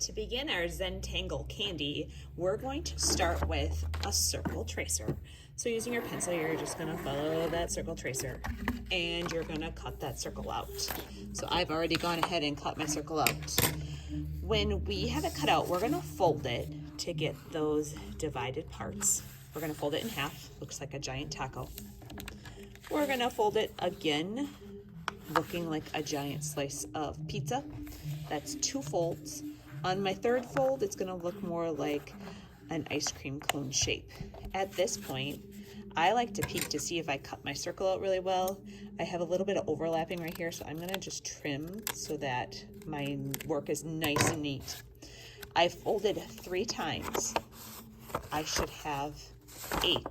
To begin our Zentangle Candy, we're going to start with a circle tracer. So using your pencil, you're just gonna follow that circle tracer and you're gonna cut that circle out. So I've already gone ahead and cut my circle out. When we have it cut out, we're gonna fold it to get those divided parts. We're gonna fold it in half, looks like a giant taco. We're gonna fold it again, looking like a giant slice of pizza. That's 2 folds. On my 3rd fold, it's gonna look more like an ice cream cone shape. At this point, I like to peek to see if I cut my circle out really well. I have a little bit of overlapping right here, so I'm gonna just trim so that my work is nice and neat. I folded 3 times. I should have 8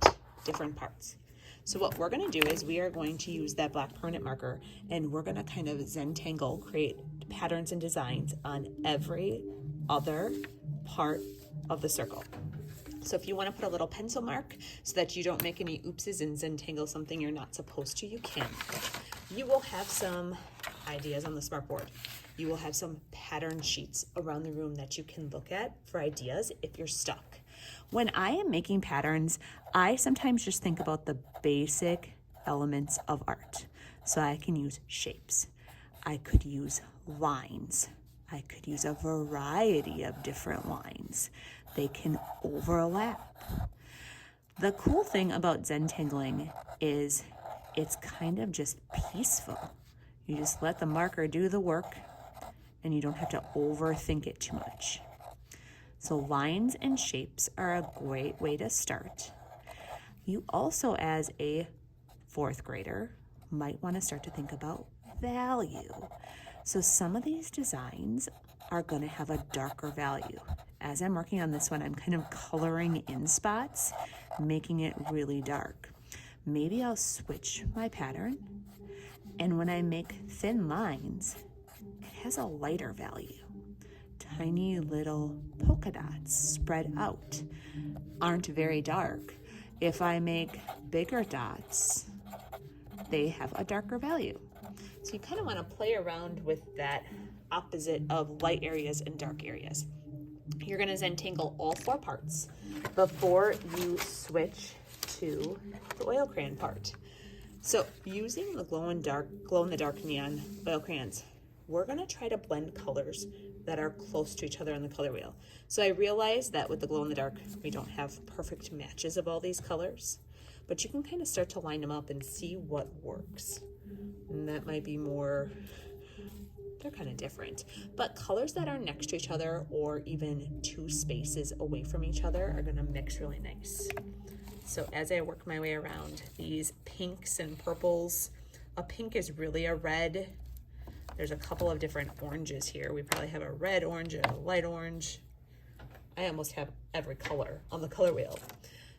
different parts. So what we're gonna do is we are going to use that black permanent marker and we're gonna kind of Zentangle, create patterns and designs on every other part of the circle. So if you wanna put a little pencil mark so that you don't make any oopses and Zentangle something you're not supposed to, you can. You will have some ideas on the smartboard. You will have some pattern sheets around the room that you can look at for ideas if you're stuck. When I am making patterns, I sometimes just think about the basic elements of art. So I can use shapes. I could use lines. I could use a variety of different lines. They can overlap. The cool thing about Zentangling is it's kind of just peaceful. You just let the marker do the work and you don't have to overthink it too much. So lines and shapes are a great way to start. You also, as a 4th grader, might want to start to think about value. So some of these designs are going to have a darker value. As I'm working on this one, I'm kind of coloring in spots, making it really dark. Maybe I'll switch my pattern, and when I make thin lines, it has a lighter value. Tiny little polka dots spread out aren't very dark. If I make bigger dots, they have a darker value. So you kind of want to play around with that opposite of light areas and dark areas. You're going to Zentangle all 4 parts before you switch to the oil crayon part. So using the glow in the dark neon oil crayons, we're going to try to blend colors that are close to each other on the color wheel. So I realize that with the glow in the dark, we don't have perfect matches of all these colors, but you can kind of start to line them up and see what works. And that might be more, they're kind of different, but colors that are next to each other or even 2 spaces away from each other are gonna mix really nice. So as I work my way around these pinks and purples, a pink is really a red. There's a couple of different oranges here. We probably have a red orange and a light orange. I almost have every color on the color wheel.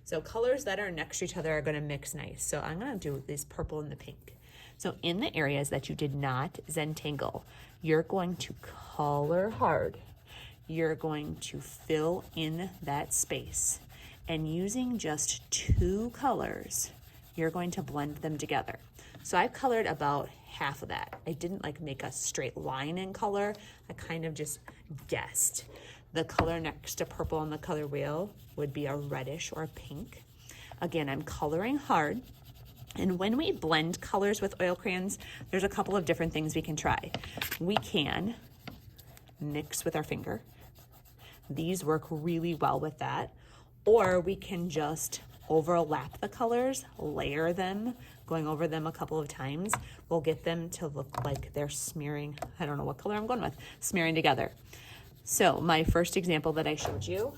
So colors that are next to each other are gonna mix nice. So I'm gonna do this purple and the pink. So in the areas that you did not Zentangle, you're going to color hard. You're going to fill in that space. And using just 2 colors, you're going to blend them together. So I colored about half of that. I didn't like make a straight line in color. I kind of just guessed. The color next to purple on the color wheel would be a reddish or pink. Again, I'm coloring hard. And when we blend colors with oil crayons, there's a couple of different things we can try. We can mix with our finger. These work really well with that. Or we can just overlap the colors, layer them, going over them a couple of times. We'll get them to look like they're smearing, I don't know what color I'm going with, smearing together. So my first example that I showed you,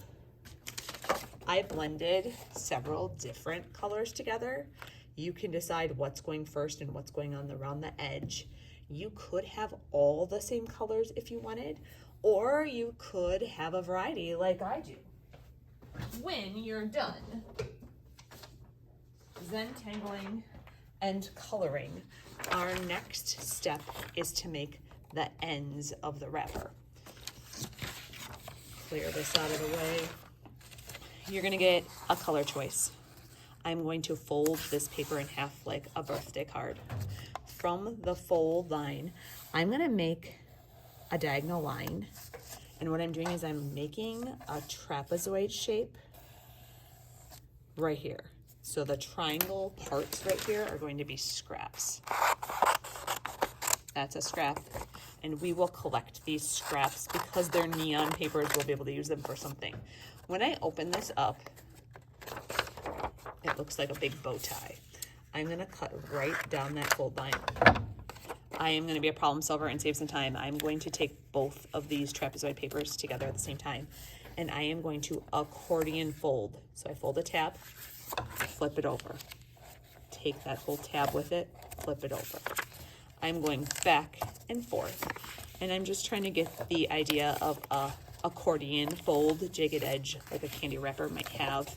I blended several different colors together. You can decide what's going first and what's going on around the edge. You could have all the same colors if you wanted, or you could have a variety like I do. When you're done Zentangling and coloring, our next step is to make the ends of the wrapper. Clear this out of the way. You're gonna get a color choice. I'm going to fold this paper in half like a birthday card. From the fold line, I'm gonna make a diagonal line And what I'm doing is I'm making a trapezoid shape right here. So the triangle parts right here are going to be scraps. That's a scrap. And we will collect these scraps because they're neon papers. We'll be able to use them for something. When I open this up, it looks like a big bow tie. I'm gonna cut right down that fold line. I am gonna be a problem solver and save some time. I'm going to take both of these trapezoid papers together at the same time, and I am going to accordion fold. So I fold a tab, flip it over. Take that whole tab with it, flip it over. I'm going back and forth, and I'm just trying to get the idea of a accordion fold, jagged edge, like a candy wrapper might have.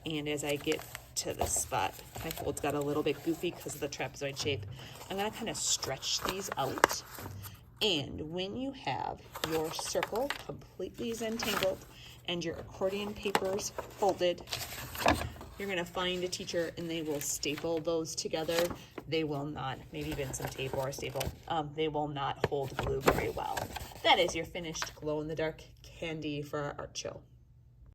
And as I get to this spot, my fold's got a little bit goofy because of the trapezoid shape. I'm gonna kind of stretch these out. And when you have your circle completely zentangled and your accordion papers folded, you're gonna find a teacher and they will staple those together. They will not, maybe even some tape or a staple, they will not hold glue very well. That is your finished glow-in-the-dark candy for our art show.